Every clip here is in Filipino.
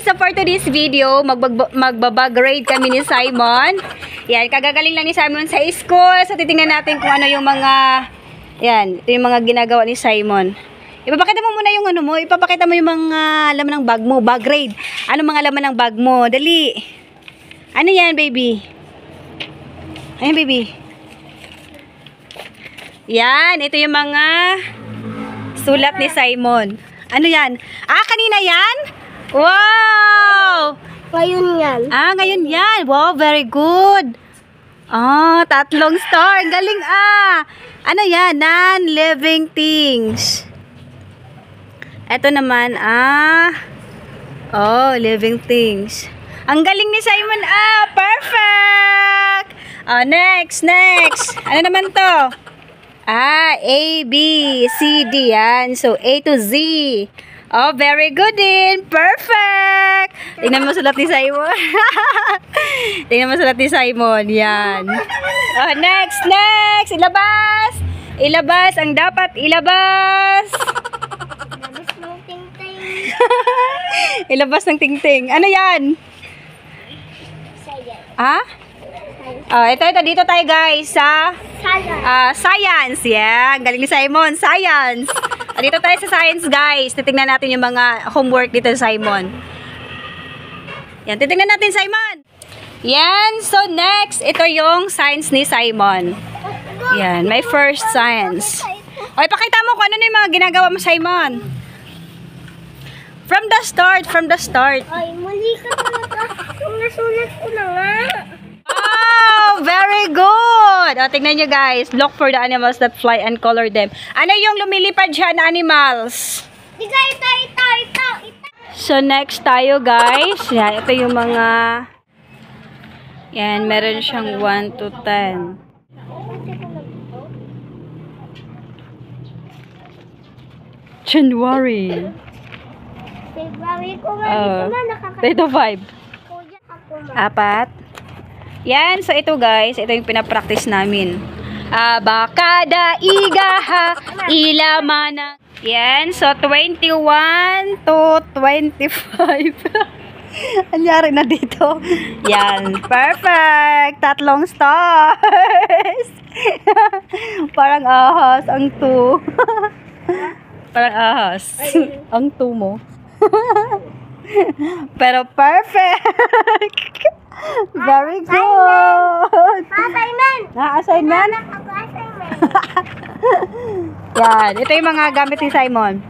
guys, so for today's video, magbabag-grade kami ni Simon. Yan, kagagaling lang ni Simon sa school. So titingnan natin kung ano yung mga, yan, ito yung mga ginagawa ni Simon. Ipapakita mo muna yung ano mo, ipapakita mo yung mga laman ng bag mo, bag grade. Ano mga laman ng bag mo? Dali. Ano yan, baby? Ayan, baby. Yan, ito yung mga sulat ni Simon. Ano yan? Ah, kanina yan? Wow! Ngayon yan. Ah, ngayon yan. Wow, very good. Ah, 3 star. Ang galing ah. Ano yan? Non-living things. Ito naman, oh, living things. Ang galing ni Simon, perfect! Oh, next. Ano naman to? A, B, C, D, yan. So, A to Z. Oh, very good din. Perfect! Tingnan mo sulat ni Simon. Tingnan mo sulat ni Simon. Yan. Oh, next. Ilabas ang dapat ilabas. Ilabas ng tingting. Ano yan? Ito. Dito tayo guys sa science. Yeah. Galing ni Simon. Science. Dito tayo sa science guys. Titingnan natin yung mga homework dito sa Simon. Yan. Titingnan natin Simon. Yan. So next, ito yung science ni Simon. Yan. My first science. O, ipakita mo kung ano na yung mga ginagawa mo Simon. From the start. Ay, mali ka talaga. Kung nasulat ko na nga. Oh, very good. O, tignan nyo guys. Look for the animals that fly and color them. Ano yung lumilipad siya na animals? Ito. So, next tayo guys. Yan, ito yung mga... Yan, meron siyang 1 to 10. January. February ko nga dito na nakakita. Ito 5. 4. Yan, so ito guys, ito yung pinapractice namin. Abakada, igaha, ilamana. Yan, so 21 to 25. Anyari na dito. Yan, perfect. 3 stars. Parang ahas ang 2. Parang ahas. Ang 2 mo. Pero perfect. Very good. Assignment. Yan, ito yung mga gamit ni Simon.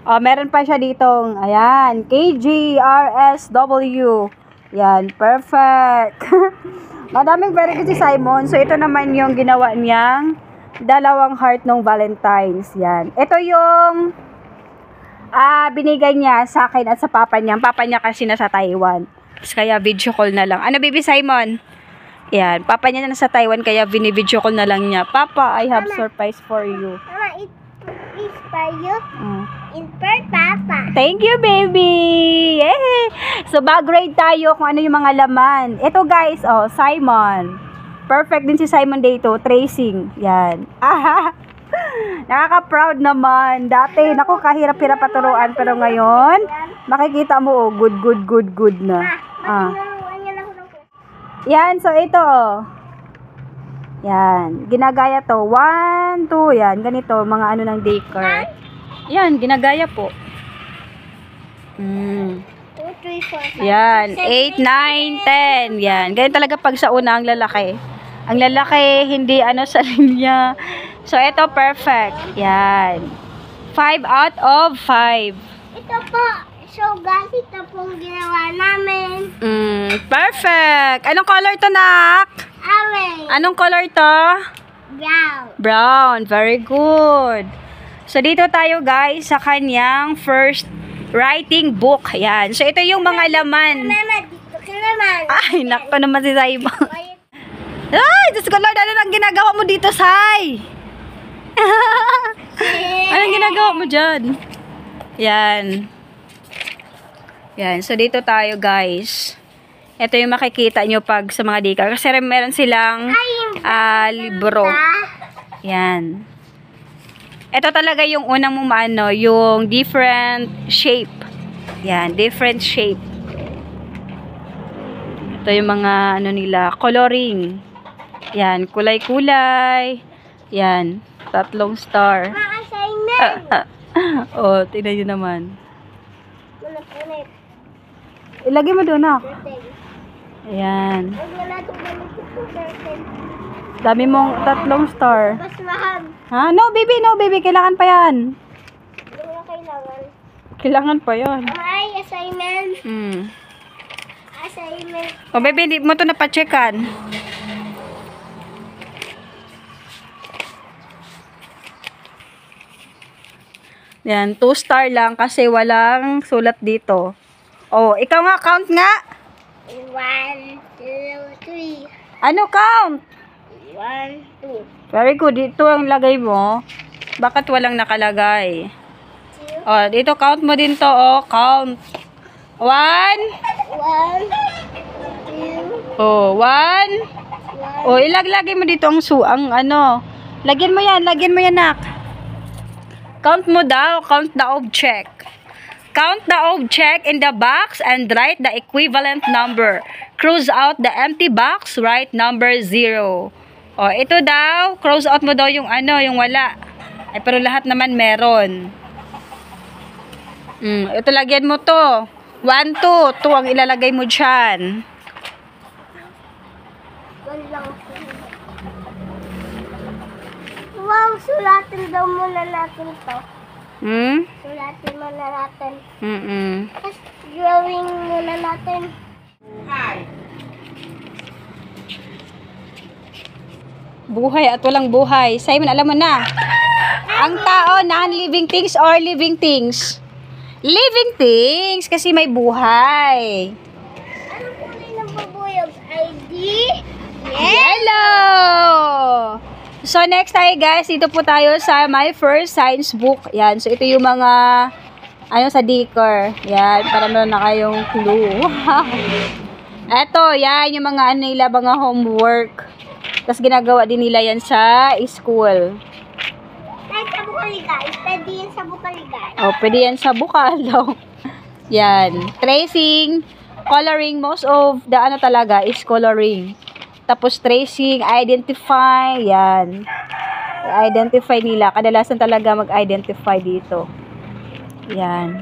Oh, meron pa siya ditong, ayan, KGRSW. Yan, perfect. Madaming very good si Simon. So ito naman yung ginawa niyang 2 heart ng Valentine's. Yan. Ito yung binigay niya sa akin at sa papa niya. Papa niya kasi nasa Taiwan. Kaya video call na lang. Ano, baby Simon? Yan. Papa niya nasa Taiwan, kaya video call na lang niya. Papa, I have surprise for you. Mama, it is for you. It's for Papa. Thank you, baby! Yay! So, bag-grade tayo kung ano yung mga laman. Ito, guys, oh, Simon. Perfect din si Simon dito. Tracing. Yan. Nakaka-proud naman. Dati, naku, kahirap-hirap paturuan. Pero ngayon, makikita mo, oh, good na. Yan, so ito, oh. Yan, ginagaya to. 1, 2, yan, ganito, mga ano ng daycare. Yan, ginagaya po. 2, 3, 4, 5. Yan, 8, 9, 10. Yan, ganyan talaga pag sa una ang lalaki. Ang lalaki, hindi ano sa linya. So, ito, perfect. Yan. 5 out of 5. Ito po. So, guys, ito pong ginawa namin. Perfect. Anong color to, nak? Orange. Anong color to? Brown. Brown. Very good. So, dito tayo, guys, sa kanyang first writing book. Yan. So, ito yung mga laman. Mama, dito ka naman. Ay, nako naman si Simon. Ay, Diyos ko, Lord, ano nang ginagawa mo dito, Sai? Anong ginagawa mo dyan? Yan. Yan. So, dito tayo, guys. Ito yung makikita nyo pag sa mga daycare. Kasi meron silang libro. Yan. Ito talaga yung unang mong maano, yung different shape. Yan, different shape. Ito yung mga ano nila, coloring. Yan, kulay-kulay. Yan, 3 star. Ma-assignment! Oh, tingnan nyo naman. Punit-punit. Ilagay mo doon, nak. Dirty. Ayan. Huwag na natin gamitin yung dirty. Dami mong 3 star. Mas mahal. Ha? No, baby. Kailangan pa yan. Hindi mo na kailangan. Kailangan pa yan. Ay, assignment. Assignment. Oh, baby, hindi mo ito napacheckan. Yan, 2 star lang kasi walang sulat dito. Oh, ikaw nga, count nga. 1, 2, 3. Ano count? 1, 2. Very good. Dito ang lagay mo. Bakit walang nakalagay? Oh, dito count mo din to. Oh, count. 1. 1, 2, Oh, 1. 1. Oh, ilaglagay mo dito ang ano. Lagyan mo yan, nak. Count mo daw, count the object. Count the object in the box and write the equivalent number. Cross out the empty box, write number 0. Oh, ito daw, cross out mo daw yung ano, yung wala. Ay, pero lahat naman meron. Ito lagyan mo to. 1, 2. 2 ang ilalagay mo dyan. 1 lang. Wow, sulatin daw muna natin to. Sulatin muna natin. Tapos drawing muna natin. Buhay at walang buhay. Simon, alam mo na. Ang tao, non-living things or living things? Living things kasi may buhay. Anong kulay ng bubuyog? ID? Yellow! So, next tayo guys, dito po tayo sa my first science book. Yan, so ito yung mga, ano sa Dicker. Yan, para meron na kayong clue. Eto, yan, yung mga ano nila, mga homework. Tapos ginagawa din nila yan sa school. Kahit sa Bukaligay. Pwede yan sa Bukaligay. Oh, pwede yan sa bukal daw. Yan, tracing, coloring, most of the ano talaga is coloring. Tapos tracing, identify, yan. Identify nila. Kadalasan talaga mag-identify dito. Yan.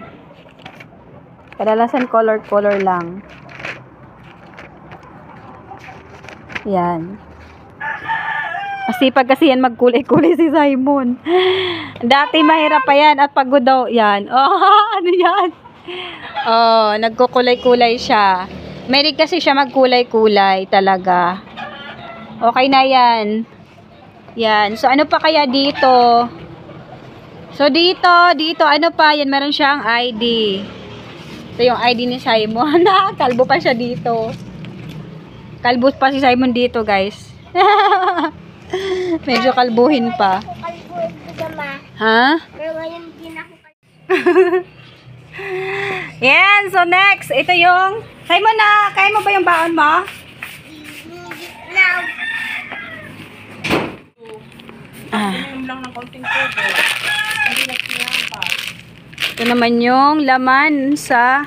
Kadalasan color lang. Yan. Masipag kasi yan magkulay-kulay si Simon. Dati mahirap pa yan at pagod daw. Yan. Oh, ano yan? Oh, nagkukulay-kulay siya. Mahilig kasi siya magkulay-kulay talaga. Okay na yan. Yan. So, ano pa kaya dito? So, dito, ano pa? Yan, meron siyang ID. Ito yung ID ni Simon. Kalbo pa siya dito. Kalbo pa si Simon dito, guys. Medyo kalbuhin pa. Kalbuhin ko sama. Ha? Pero ngayon din ako Yan. So, next. Ito yung... Simon na, kaya mo ba yung baon mo? Now, Ito naman yung laman sa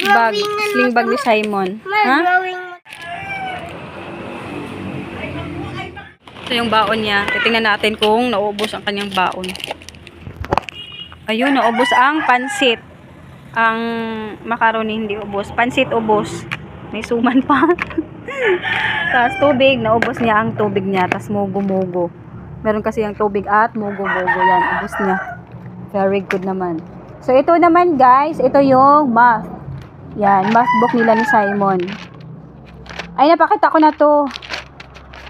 bag, sling bag ni Simon. Ha? drawing. Ito yung baon niya. Titingnan natin kung naubos ang kanyang baon. Ayun, naubos ang pansit. Ang macaroni hindi ubos. Pansit ubos. May suman pa. Tapos tubig, naubos niya ang tubig niya. Tapos mugo-mugo. Meron kasi yung tubig at mugo-mugo. Yan, ubos niya. Very good naman. So, ito naman guys, ito yung math. Yan, math book nila ni Simon. Ay, napakita ko na to.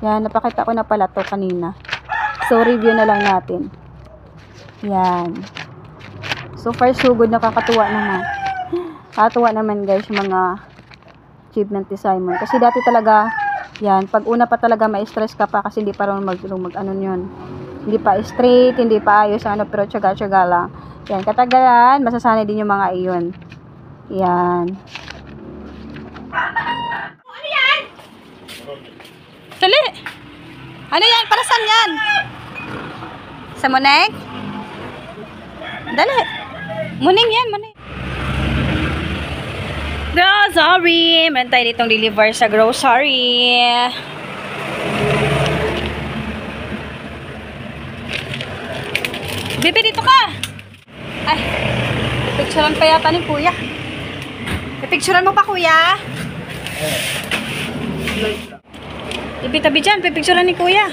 Yan, napakita ko na pala to kanina. So, review na lang natin. Yan. So far, so good. Nakakatuwa naman. Nakakatuwa naman guys, yung mga achievement ni Simon. Kasi dati talaga, yan, pag una pa talaga ma-stress ka pa kasi hindi pa rin ano yun. Hindi pa straight, hindi pa ayos, ano, pero tsaga-tsaga lang. Yan, katagalan, masasanay din yung mga iyon. Yan. Ano yan? Dali! Ano yan? Para saan yan? Sa Monek? Dali! Muning yan, muning. sorry. Meron tayo ditong deliver sa grocery. Bibi, dito ka. Ay, picturean pa yata ni kuya. Picturean mo pa, kuya? Tabi dyan, pipicturean ni kuya.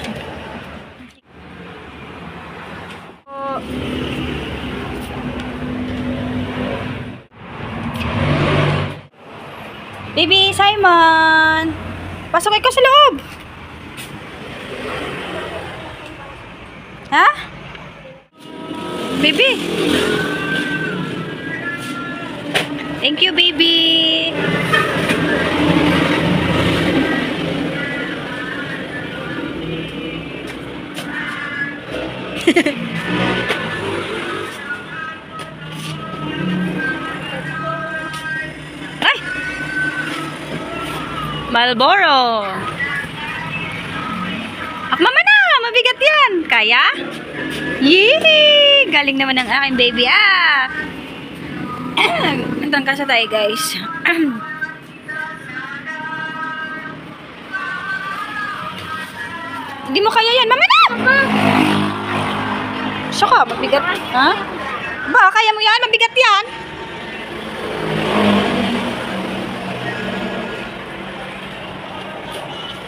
Baby, Simon! Pasok ikaw sa loob! Ha? Baby! Thank you, baby! Ay! Marlboro! Mama na! Mabigat yan! Kaya? Yee! Galing naman ng aking baby, ah! Nandang kasa tayo, guys. Hindi mo kaya yan. Mama na! Saka, mabigat. Ha? Ba, kaya mo yan? Mabigat yan.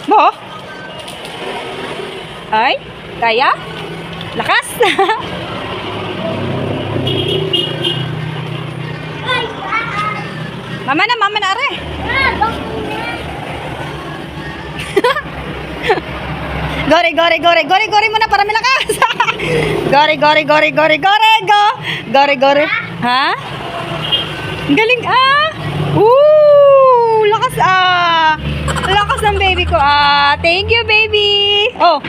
Bo? Ay, kaya? Lakas! Mama na, are. Gori muna para may lakas. Gori, go. Gori. Ha? Galing, ah. Lakas, ah. Lakas ng baby ko, ah. Thank you, baby. Oh.